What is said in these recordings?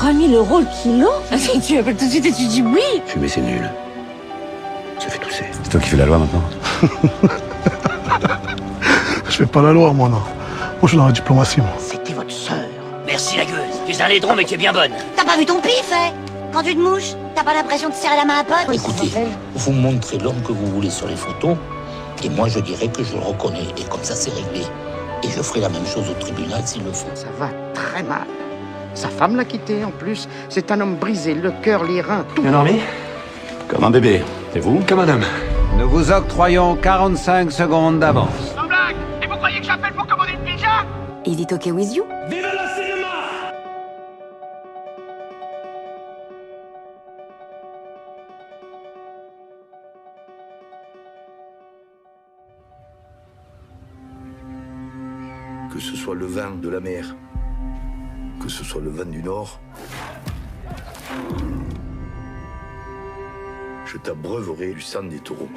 3 000 € le kilo? Tu appelles tout de suite et tu dis oui. Fumer, c'est nul. Ça fait tousser. C'est toi qui fais la loi maintenant. Je fais pas la loi, moi, non. Moi, je suis dans la diplomatie, moi. C'était votre sœur. Merci la gueule. Tu es un laidron mais tu es bien bonne. T'as pas vu ton pif, hein? Quand tu te mouches, t'as pas l'impression de serrer la main à pote? Écoutez, vous montrez l'homme que vous voulez sur les photos, et moi je dirais que je le reconnais, et comme ça c'est réglé. Et je ferai la même chose au tribunal s'il le faut. Ça va très mal. Sa femme l'a quitté en plus. C'est un homme brisé, le cœur, les reins, tout. Bien dormi? Comme un bébé. Et vous? Comme un homme. Nous vous octroyons 45 secondes d'avance. Sans blague! Et vous croyez que j'appelle pour commander une pizza? Is it okay with you? Vive le cinéma! Que ce soit le vin de la mer, que ce soit le vin du Nord, je t'abreuverai du sang des taureaux.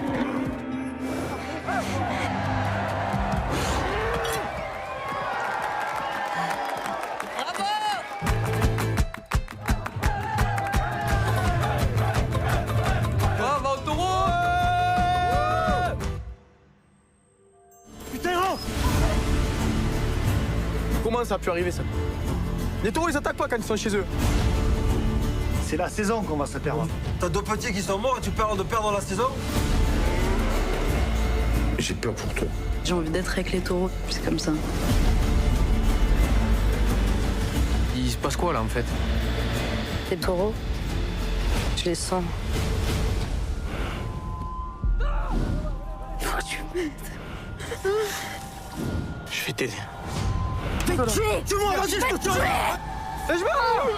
Bravo taureau! Putain, non! Comment ça a pu arriver, ça? Les taureaux, ils attaquent pas quand ils sont chez eux. C'est la saison qu'on va se perdre. T'as 2 petits qui sont morts et tu perds de perdre la saison? J'ai peur pour toi. J'ai envie d'être avec les taureaux, c'est comme ça. Il se passe quoi là en fait? Les taureaux, je les sens. Faut que tu m'aides. Je vais t'aider. Tue-moi, vas-y, je te tue! Et je meurs!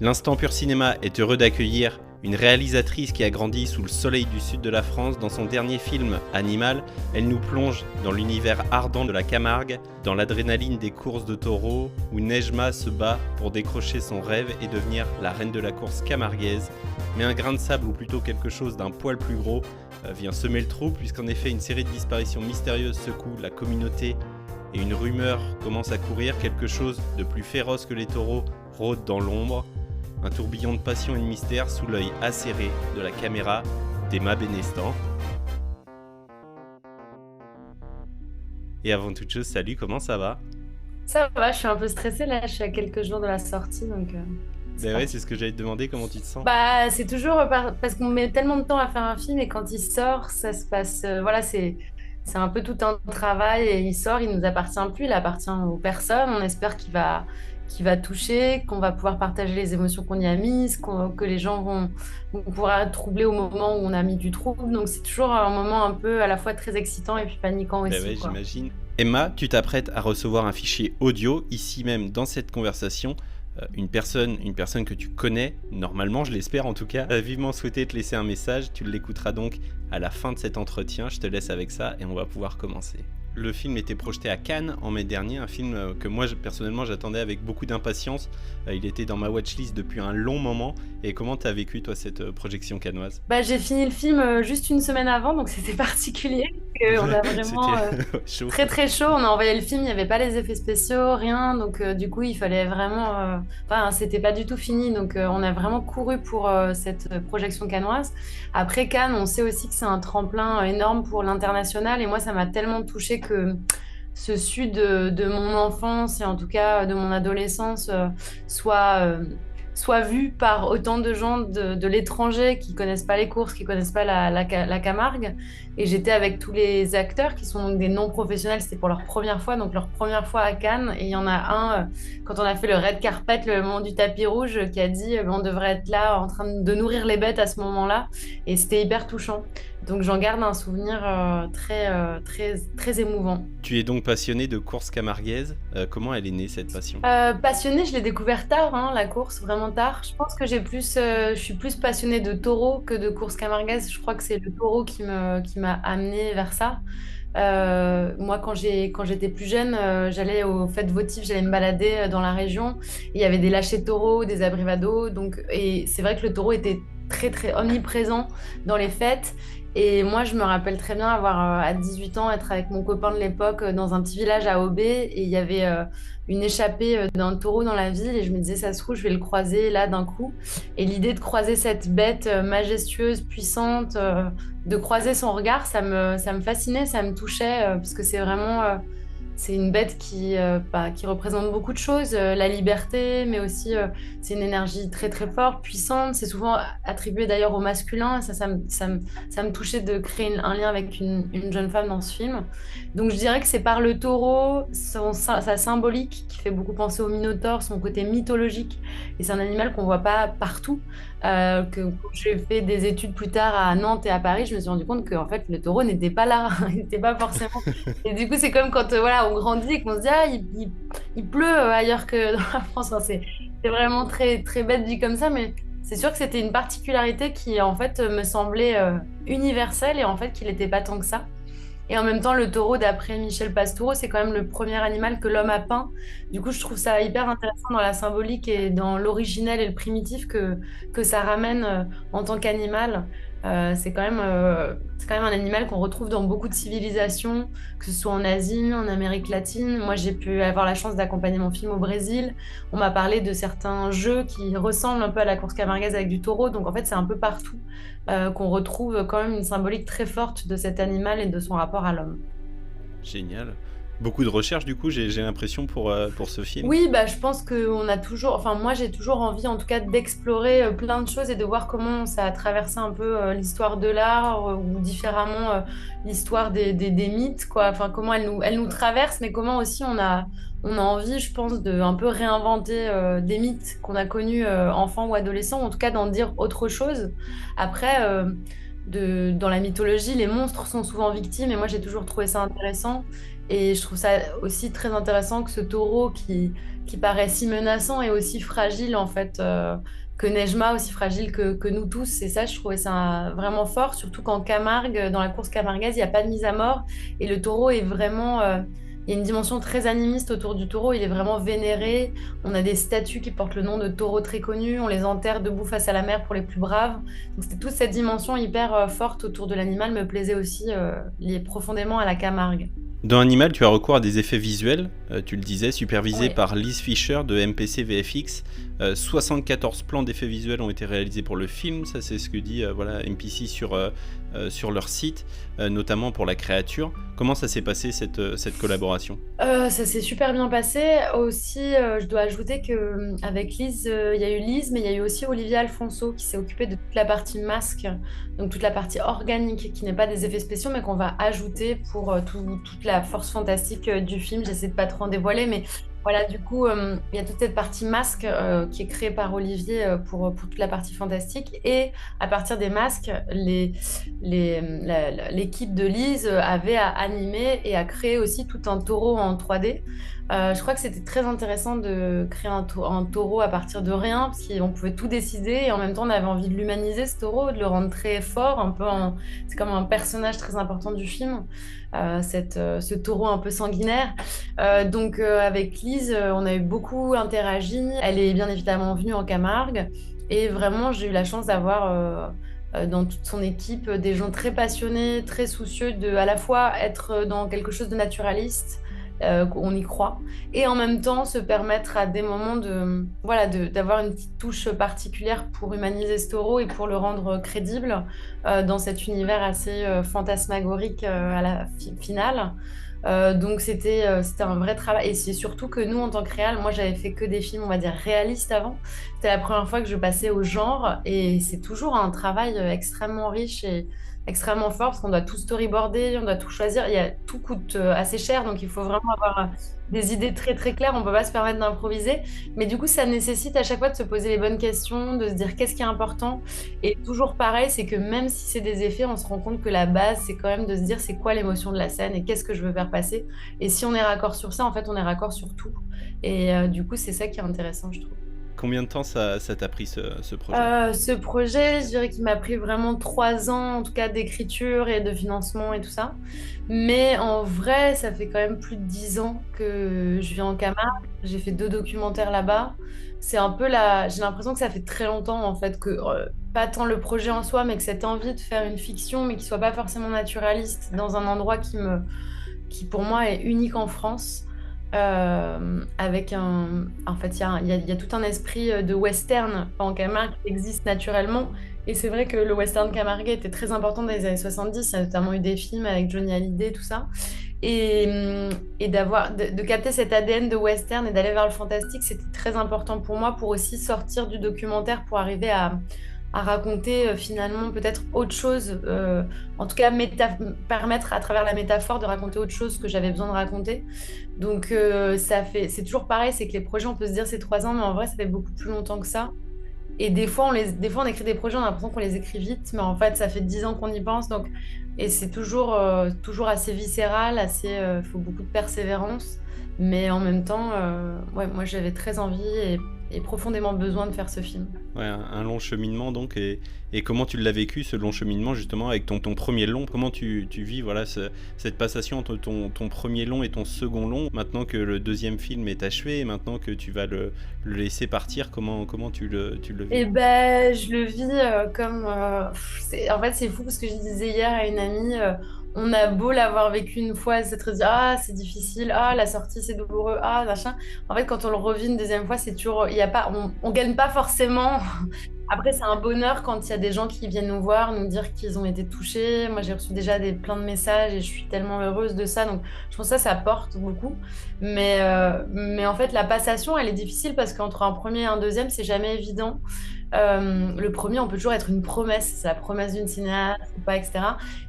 L'Instant Pur Cinéma est heureux d'accueillir une réalisatrice qui a grandi sous le soleil du sud de la France. Dans son dernier film, Animal, elle nous plonge dans l'univers ardent de la Camargue, dans l'adrénaline des courses de taureaux, où Nejma se bat pour décrocher son rêve et devenir la reine de la course camarguaise. Mais un grain de sable, ou plutôt quelque chose d'un poil plus gros, vient semer le trou, puisqu'en effet une série de disparitions mystérieuses secoue la communauté et une rumeur commence à courir. Quelque chose de plus féroce que les taureaux rôde dans l'ombre. Un tourbillon de passion et de mystère sous l'œil acéré de la caméra d'Emma Benestan. Et avant toute chose, salut, comment ça va? Ça va, je suis un peu stressée là, je suis à quelques jours de la sortie donc... Ben ouais, c'est ce que j'allais te demander, comment tu te sens? Bah, c'est toujours parce qu'on met tellement de temps à faire un film et quand il sort, ça se passe... voilà, c'est un peu tout un travail et il sort, il nous appartient plus, il appartient aux personnes. On espère qu'il va toucher, qu'on va pouvoir partager les émotions qu'on y a mises, que les gens vont pouvoir être troublés au moment où on a mis du trouble. Donc c'est toujours un moment un peu à la fois très excitant et puis paniquant aussi. Ben ouais, j'imagine. Emma, tu t'apprêtes à recevoir un fichier audio, ici même dans cette conversation. Une personne que tu connais, normalement, je l'espère en tout cas, a vivement souhaité te laisser un message. Tu l'écouteras donc à la fin de cet entretien. Je te laisse avec ça et on va pouvoir commencer. Le film était projeté à Cannes en mai dernier, un film que moi personnellement j'attendais avec beaucoup d'impatience. Il était dans ma watchlist depuis un long moment. Et comment t'as vécu toi cette projection cannoise? Bah, j'ai fini le film juste une semaine avant, donc c'était particulier. On a vraiment chaud. Très très chaud. On a envoyé le film, il n'y avait pas les effets spéciaux, rien. Donc du coup il fallait vraiment... Enfin c'était pas du tout fini, donc on a vraiment couru pour cette projection cannoise. Après Cannes, on sait aussi que c'est un tremplin énorme pour l'international. Et moi ça m'a tellement touchée que ce sud de mon enfance et en tout cas de mon adolescence soit vu par autant de gens de l'étranger qui connaissent pas les courses, qui connaissent pas la Camargue. Et j'étais avec tous les acteurs qui sont donc des non-professionnels, c'était pour leur première fois, donc leur première fois à Cannes. Et il y en a un, quand on a fait le red carpet, le moment du tapis rouge, qui a dit on devrait être là en train de nourrir les bêtes à ce moment-là. Et c'était hyper touchant. Donc j'en garde un souvenir très émouvant. Tu es donc passionnée de course camarguaise. Comment elle est née cette passion? Passionnée, je l'ai découvert tard, la course, vraiment tard. Je pense que je suis plus passionnée de taureau que de course camarguaise. Je crois que c'est le taureau qui m'a amenée vers ça. Moi, quand j'étais plus jeune, j'allais aux fêtes votives, j'allais me balader dans la région. Il y avait des lâchers taureaux, des abrivados. Et c'est vrai que le taureau était très très omniprésent dans les fêtes Et moi, je me rappelle très bien avoir, à 18 ans, être avec mon copain de l'époque dans un petit village à Aubé. Et il y avait une échappée d'un taureau dans la ville. Et je me disais, ça se trouve, je vais le croiser là d'un coup. Et l'idée de croiser cette bête majestueuse, puissante, de croiser son regard, ça me fascinait, ça me touchait. Parce que c'est vraiment... c'est une bête qui représente beaucoup de choses, la liberté, mais aussi c'est une énergie très très forte, puissante. C'est souvent attribué d'ailleurs au masculin. Et ça me touchait de créer un lien avec une jeune femme dans ce film. Donc je dirais que c'est par le taureau, sa symbolique, qui fait beaucoup penser au minotaure, son côté mythologique. Et c'est un animal qu'on voit pas partout. Que quand j'ai fait des études plus tard à Nantes et à Paris, je me suis rendu compte que en fait, le taureau n'était pas là, il n'était pas forcément. Et du coup, c'est comme quand voilà, on grandit et qu'on se dit ah, il pleut ailleurs que dans la France. Enfin, c'est vraiment très, très bête dit comme ça, mais c'est sûr que c'était une particularité qui en fait me semblait universelle et en fait qu'il n'était pas tant que ça. Et en même temps, le taureau, d'après Michel Pastoureau, c'est quand même le premier animal que l'homme a peint. Du coup, je trouve ça hyper intéressant dans la symbolique et dans l'originel et le primitif que ça ramène en tant qu'animal. C'est quand même un animal qu'on retrouve dans beaucoup de civilisations, que ce soit en Asie, en Amérique latine. Moi, j'ai pu avoir la chance d'accompagner mon film au Brésil. On m'a parlé de certains jeux qui ressemblent un peu à la course camarguaise avec du taureau. Donc, en fait, c'est un peu partout qu'on retrouve quand même une symbolique très forte de cet animal et de son rapport à l'homme. Génial. Beaucoup de recherches, du coup, j'ai l'impression pour ce film. Oui, bah, je pense qu'on a toujours... Enfin, moi, j'ai toujours envie, en tout cas, d'explorer plein de choses et de voir comment ça a traversé un peu l'histoire de l'art ou différemment l'histoire des mythes, quoi. Enfin, comment elle nous traverse, mais comment aussi on a envie, je pense, de un peu réinventer des mythes qu'on a connus enfants ou adolescents, ou en tout cas d'en dire autre chose. Après... dans la mythologie, les monstres sont souvent victimes et moi j'ai toujours trouvé ça intéressant. Et je trouve ça aussi très intéressant que ce taureau qui paraît si menaçant est aussi fragile en fait, que Nejma, aussi fragile que nous tous. Et ça, je trouvais ça vraiment fort, surtout qu'en Camargue, dans la course camarguaise, il n'y a pas de mise à mort. Et le taureau est vraiment... il y a une dimension très animiste autour du taureau, il est vraiment vénéré. On a des statues qui portent le nom de taureaux très connus, on les enterre debout face à la mer pour les plus braves. Donc c'était toute cette dimension hyper forte autour de l'animal me plaisait aussi, liée profondément à la Camargue. Dans Animal, tu as recours à des effets visuels, tu le disais, supervisés par Liz Fischer de MPC VFX. 74 plans d'effets visuels ont été réalisés pour le film, ça c'est ce que dit MPC sur leur site, notamment pour la créature. Comment ça s'est passé cette collaboration ? Ça s'est super bien passé. Aussi, je dois ajouter qu'avec Lise, il y a eu Lise, mais il y a eu aussi Olivia Alfonso qui s'est occupée de toute la partie masque, donc toute la partie organique qui n'est pas des effets spéciaux, mais qu'on va ajouter pour toute la force fantastique du film. J'essaie de pas trop en dévoiler, mais voilà, du coup, il y a toute cette partie masque qui est créée par Olivier pour toute la partie fantastique. Et à partir des masques, l'équipe de Lise avait à animer et à créer aussi tout un taureau en 3D. Je crois que c'était très intéressant de créer un taureau à partir de rien, parce qu'on pouvait tout décider et en même temps on avait envie de l'humaniser, ce taureau, de le rendre très fort, c'est comme un personnage très important du film, ce taureau un peu sanguinaire. Donc avec Lise, on a eu beaucoup interagi. Elle est bien évidemment venue en Camargue et vraiment j'ai eu la chance d'avoir... dans toute son équipe, des gens très passionnés, très soucieux de à la fois être dans quelque chose de naturaliste, on y croit, et en même temps se permettre à des moments d'avoir une petite touche particulière pour humaniser ce taureau et pour le rendre crédible dans cet univers assez fantasmagorique à la finale. Donc c'était un vrai travail, et c'est surtout que nous en tant que réal, moi j'avais fait que des films on va dire réalistes avant, c'était la première fois que je passais au genre et c'est toujours un travail extrêmement riche et extrêmement fort parce qu'on doit tout storyboarder, on doit tout choisir, tout coûte assez cher, donc il faut vraiment avoir des idées très très claires, on peut pas se permettre d'improviser, mais du coup ça nécessite à chaque fois de se poser les bonnes questions, de se dire qu'est-ce qui est important, et toujours pareil, c'est que même si c'est des effets, on se rend compte que la base c'est quand même de se dire c'est quoi l'émotion de la scène et qu'est-ce que je veux faire passer, et si on est raccord sur ça, en fait on est raccord sur tout, et du coup c'est ça qui est intéressant, je trouve. Combien de temps ça t'a pris ce projet ? Ce projet, je dirais qu'il m'a pris vraiment 3 ans, en tout cas d'écriture et de financement et tout ça. Mais en vrai, ça fait quand même plus de 10 ans que je vis en Camargue. J'ai fait 2 documentaires là-bas. C'est un peu j'ai l'impression que ça fait très longtemps en fait que pas tant le projet en soi, mais que cette envie de faire une fiction, mais qui soit pas forcément naturaliste, dans un endroit qui pour moi est unique en France. Avec en fait, il y a tout un esprit de western en Camargue qui existe naturellement. Et c'est vrai que le western camarguais était très important dans les années 70. Il y a notamment eu des films avec Johnny Hallyday, tout ça. Et de capter cet ADN de western et d'aller vers le fantastique, c'était très important pour moi, pour aussi sortir du documentaire, pour arriver à raconter finalement peut-être autre chose, en tout cas permettre à travers la métaphore de raconter autre chose que j'avais besoin de raconter. Donc c'est toujours pareil, c'est que les projets, on peut se dire c'est 3 ans, mais en vrai ça fait beaucoup plus longtemps que ça. Et des fois on écrit des projets, on a l'impression qu'on les écrit vite, mais en fait ça fait 10 ans qu'on y pense. Donc, et c'est toujours assez viscéral, faut beaucoup de persévérance. Mais en même temps, moi j'avais très envie et profondément besoin de faire ce film. Ouais, un long cheminement donc, et comment tu l'as vécu ce long cheminement justement avec ton premier long? Comment tu vis cette passation entre ton premier long et ton second long, maintenant que le deuxième film est achevé et maintenant que tu vas le laisser partir, comment tu le vis? Eh ben, je le vis comme... en fait c'est fou parce que je disais hier à une amie... on a beau l'avoir vécu une fois, s'être dit ah c'est difficile, la sortie c'est douloureux, machin. En fait, quand on le revit une deuxième fois, c'est toujours, on gagne pas forcément. Après, c'est un bonheur quand il y a des gens qui viennent nous voir, nous dire qu'ils ont été touchés. Moi, j'ai reçu déjà plein de messages et je suis tellement heureuse de ça. Donc, je pense que ça porte beaucoup. Mais en fait, la passation, elle est difficile parce qu'entre un premier et un deuxième, c'est jamais évident. Le premier, on peut toujours être une promesse, c'est la promesse d'une cinéaste ou pas, etc.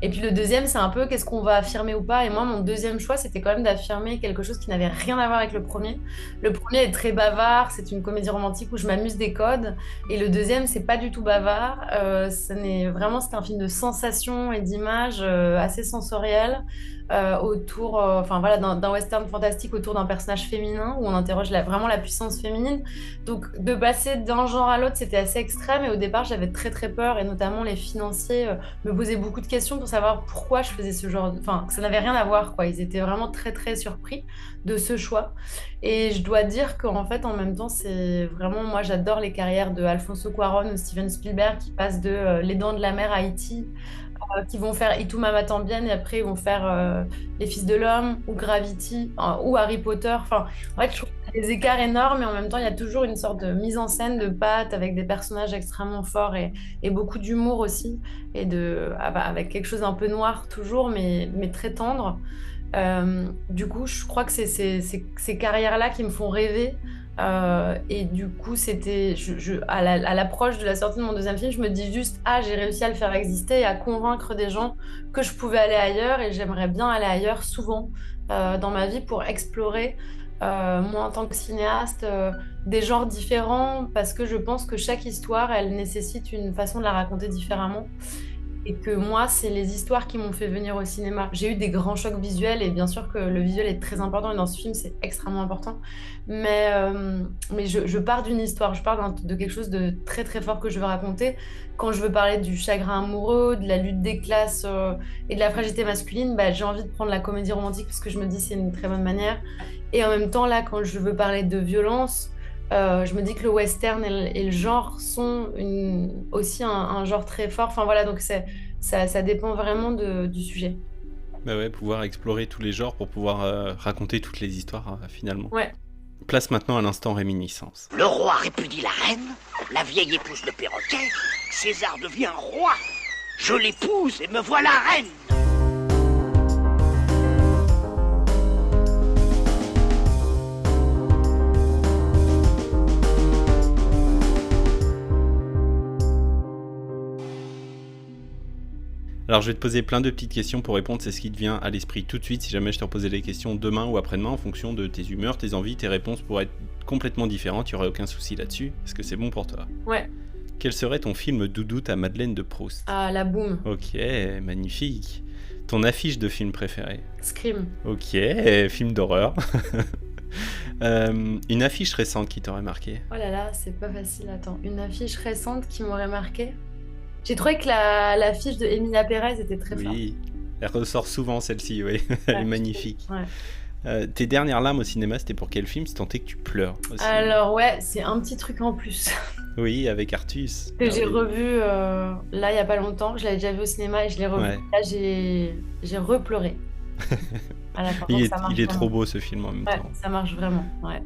Et puis le deuxième, c'est un peu qu'est-ce qu'on va affirmer ou pas. Et moi, mon deuxième choix, c'était quand même d'affirmer quelque chose qui n'avait rien à voir avec le premier. Le premier est très bavard, c'est une comédie romantique où je m'amuse des codes. Et le deuxième, c'est pas du tout bavard. C'est un film de sensations et d'images assez sensorielles. Autour d'un western fantastique autour d'un personnage féminin où on interroge vraiment la puissance féminine. Donc de passer d'un genre à l'autre, c'était assez extrême et au départ j'avais très très peur et notamment les financiers me posaient beaucoup de questions pour savoir pourquoi je faisais ce genre que ça n'avait rien à voir quoi. Ils étaient vraiment très très surpris de ce choix et je dois dire qu'en fait en même temps c'est vraiment, moi j'adore les carrières de Alfonso Cuarón ou Steven Spielberg qui passent de Les Dents de la Mer à E.T., qui vont faire Y tu m'amas bien et après ils vont faire Les Fils de l'Homme ou Gravity ou Harry Potter. En fait, je trouve qu'il y a des écarts énormes et en même temps il y a toujours une sorte de mise en scène de pattes avec des personnages extrêmement forts et beaucoup d'humour aussi et avec quelque chose un peu noir toujours mais très tendre. Du coup je crois que c'est ces carrières-là qui me font rêver. Et du coup, c'était à l'approche de la sortie de mon deuxième film, je me dis juste j'ai réussi à le faire exister et à convaincre des gens que je pouvais aller ailleurs et j'aimerais bien aller ailleurs souvent dans ma vie pour explorer, moi en tant que cinéaste, des genres différents parce que je pense que chaque histoire, elle nécessite une façon de la raconter différemment. Et que moi, c'est les histoires qui m'ont fait venir au cinéma. J'ai eu des grands chocs visuels et bien sûr que le visuel est très important et dans ce film, c'est extrêmement important. Mais je pars d'une histoire, je pars de quelque chose de très très fort que je veux raconter. Quand je veux parler du chagrin amoureux, de la lutte des classes et de la fragilité masculine, j'ai envie de prendre la comédie romantique parce que je me dis c'est une très bonne manière. Et en même temps, là, quand je veux parler de violence, je me dis que le western et le genre sont aussi un genre très fort. Donc ça dépend vraiment du sujet. Bah ouais, pouvoir explorer tous les genres pour pouvoir raconter toutes les histoires finalement. Ouais. Place maintenant à l'instant réminiscence. Le roi répudie la reine, la vieille épouse le perroquet, César devient roi. Je l'épouse et me voilà reine. Alors je vais te poser plein de petites questions pour répondre, c'est ce qui te vient à l'esprit tout de suite. Si jamais je te reposais les questions demain ou après-demain, en fonction de tes humeurs, tes envies, tes réponses pourraient être complètement différentes, il n'y aurait aucun souci là-dessus. Est-ce que c'est bon pour toi? Ouais. Quel serait ton film doudoute à Madeleine de Proust? La Boum. Ok, magnifique. Ton affiche de film préféré? Scream. Ok, film d'horreur. Une affiche récente qui t'aurait marqué? Oh là là, c'est pas facile, attends. Une affiche récente qui m'aurait marqué? J'ai trouvé que l'affiche de Emilia Pérez était très forte. Oui, elle ressort souvent celle-ci, oui. Elle est magnifique. Ouais. Tes dernières larmes au cinéma, c'était pour quel film, si tant est que tu pleures aussi? Alors ouais, c'est un petit truc en plus. Oui, avec Artus. Que j'ai revu là il y a pas longtemps. Je l'avais déjà vu au cinéma et je l'ai revu. Ouais. Là j'ai repleuré. À la fin. Il Donc, est, ça marche il est vraiment. trop beau ce film en même Ouais, temps. ça marche vraiment. Ouais.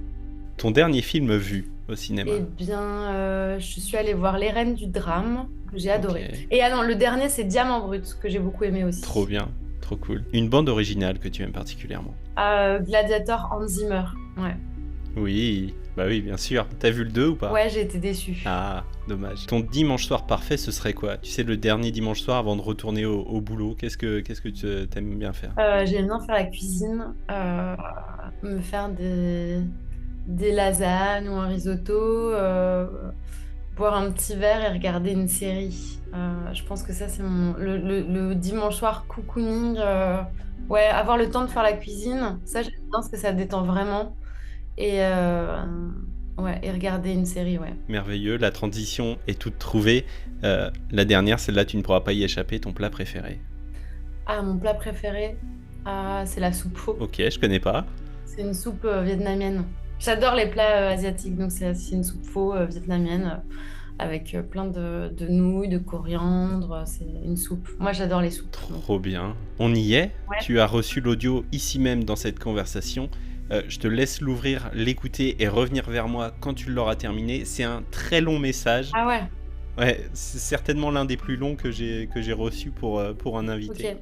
Ton dernier film vu au cinéma? Eh bien, je suis allée voir Les Reines du Drame, que j'ai adoré. Ok. Et ah non, le dernier, c'est Diamant Brut, que j'ai beaucoup aimé aussi. Trop bien, trop cool. Une bande originale que tu aimes particulièrement? Gladiator, Hans Zimmer. Ouais. Oui, bah oui, bien sûr. T'as vu le 2 ou pas? Ouais, j'ai été déçue. Ah, dommage. Ton dimanche soir parfait, ce serait quoi? Tu sais, le dernier dimanche soir avant de retourner au boulot, qu'est-ce que tu t'aimes bien faire? J'aime bien faire la cuisine, me faire des lasagnes ou un risotto, boire un petit verre et regarder une série. Je pense que ça, c'est le dimanche soir cocooning. Ouais, avoir le temps de faire la cuisine, ça, j'aime bien parce que ça détend vraiment. Et, ouais, et regarder une série, ouais. Merveilleux, la transition est toute trouvée. La dernière, celle-là, tu ne pourras pas y échapper, ton plat préféré. Ah, mon plat préféré, c'est la soupe pho. Ok, je connais pas. C'est une soupe vietnamienne. J'adore les plats asiatiques, donc c'est une soupe pho vietnamienne avec plein de nouilles, de coriandre. C'est une soupe. Moi, j'adore les soupes. Trop bien. On y est. Ouais. Tu as reçu l'audio ici même dans cette conversation. Je te laisse l'ouvrir, l'écouter et revenir vers moi quand tu l'auras terminé. C'est un très long message. Ah ouais. Ouais, c'est certainement l'un des plus longs que j'ai reçu pour un invité. Ok.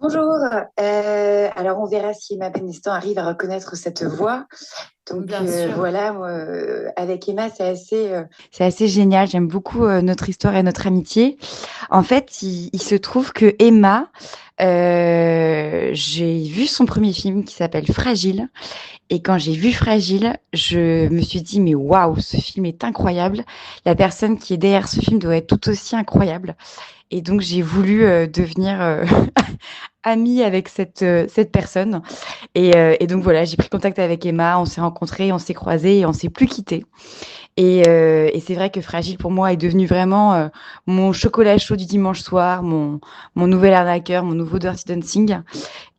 Bonjour, alors on verra si Emma Benestan arrive à reconnaître cette voix. Donc Bien sûr. voilà, moi, avec Emma, c'est assez génial. J'aime beaucoup notre histoire et notre amitié. En fait, il se trouve que Emma, j'ai vu son premier film qui s'appelle Fragile. Et quand j'ai vu Fragile, je me suis dit, mais waouh, ce film est incroyable. La personne qui est derrière ce film doit être tout aussi incroyable. Et donc, j'ai voulu devenir amie avec cette personne. Et donc, voilà, j'ai pris contact avec Emma, on s'est rencontrés, on s'est croisés et on s'est plus quittés. Et c'est vrai que Fragile, pour moi, est devenu vraiment mon chocolat chaud du dimanche soir, mon nouvel arnaqueur, mon nouveau Dirty Dancing.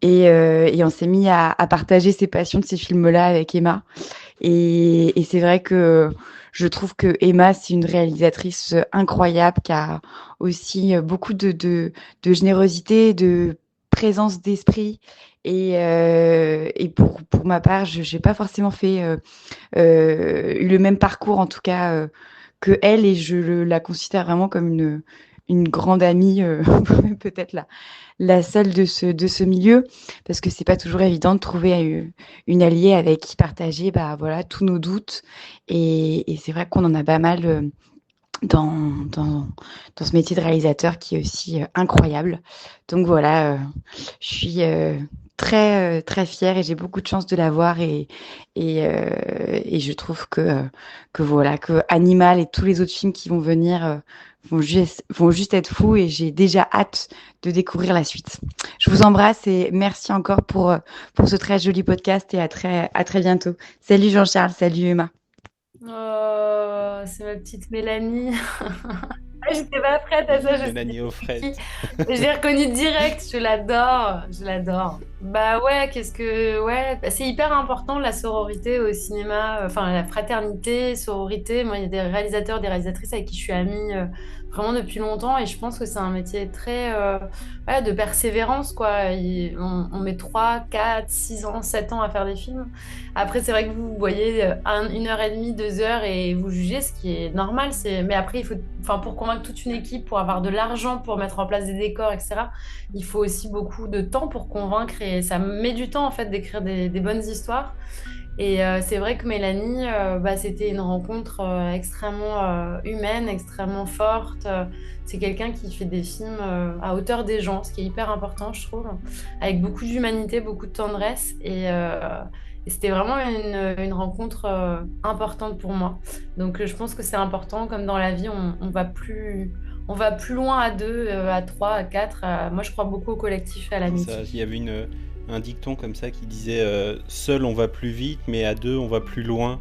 Et on s'est mis à partager ces passions de ces films-là avec Emma. Et c'est vrai que je trouve que Emma, c'est une réalisatrice incroyable qui a aussi beaucoup de générosité, de présence d'esprit. Et pour ma part, je n'ai pas forcément eu le même parcours, en tout cas, que elle. Et je la considère vraiment comme une grande amie, peut-être la seule de ce milieu, parce que c'est pas toujours évident de trouver une alliée avec qui partager voilà, tous nos doutes. Et c'est vrai qu'on en a pas mal dans ce métier de réalisateur qui est aussi incroyable. Donc voilà, je suis très, très fière et j'ai beaucoup de chance de la voir. Et je trouve que voilà, que Animal et tous les autres films qui vont venir vont juste être fous, et j'ai déjà hâte de découvrir la suite. Je vous embrasse et merci encore pour ce très joli podcast, et à très bientôt. Salut Jean-Charles, salut Emma. Oh, c'est ma petite Mélanie. J'étais pas prête à ça. Mélanie Offred. Je l'ai reconnue direct, je l'adore. Bah ouais, c'est hyper important la sororité au cinéma, enfin la fraternité, sororité. Moi, il y a des réalisateurs, des réalisatrices avec qui je suis amie vraiment depuis longtemps, et je pense que c'est un métier très de persévérance, quoi. On met 3, 4, 6 ans, 7 ans à faire des films. Après, c'est vrai que vous voyez 1h30, 2 heures et vous jugez, ce qui est normal. Mais après, pour convaincre toute une équipe, pour avoir de l'argent, pour mettre en place des décors, etc., il faut aussi beaucoup de temps pour convaincre, et ça met du temps en fait d'écrire des bonnes histoires. Et c'est vrai que Mélanie, c'était une rencontre extrêmement humaine, extrêmement forte. C'est quelqu'un qui fait des films à hauteur des gens, ce qui est hyper important, je trouve, avec beaucoup d'humanité, beaucoup de tendresse. Et c'était vraiment une rencontre importante pour moi. Donc je pense que c'est important, comme dans la vie, on va plus loin à 2, à 3, à 4. Moi, je crois beaucoup au collectif et à l'amitié. Il y avait un dicton comme ça qui disait seul on va plus vite, mais à 2 on va plus loin.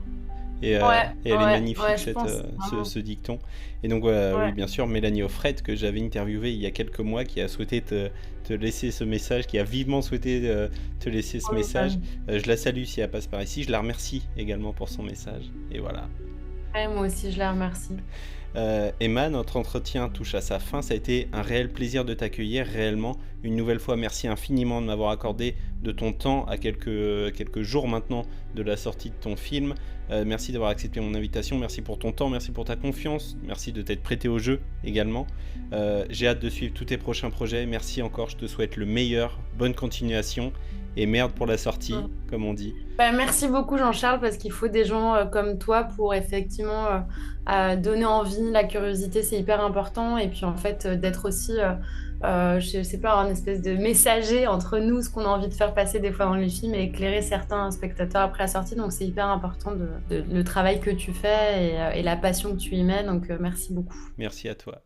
Et elle est magnifique, ce dicton. Et donc oui, bien sûr, Mélanie Offred, que j'avais interviewée il y a quelques mois, qui a souhaité te laisser ce message, qui a vivement souhaité te laisser ce message. Je la salue si elle passe par ici. Je la remercie également pour son message. Et voilà. Ouais, moi aussi, je la remercie. Emma, notre entretien touche à sa fin. Ça a été un réel plaisir de t'accueillir, réellement. Une nouvelle fois, merci infiniment de m'avoir accordé de ton temps à quelques jours maintenant de la sortie de ton film. Merci d'avoir accepté mon invitation, merci pour ton temps, merci pour ta confiance, merci de t'être prêté au jeu également. J'ai hâte de suivre tous tes prochains projets. Merci encore, je te souhaite le meilleur, bonne continuation. Et merde pour la sortie, comme on dit. Merci beaucoup Jean-Charles, parce qu'il faut des gens comme toi pour effectivement donner envie, la curiosité c'est hyper important, et puis en fait d'être aussi, je sais pas, un espèce de messager entre nous, ce qu'on a envie de faire passer des fois dans les films et éclairer certains spectateurs après la sortie, donc c'est hyper important le travail que tu fais et la passion que tu y mets, donc merci beaucoup. Merci à toi.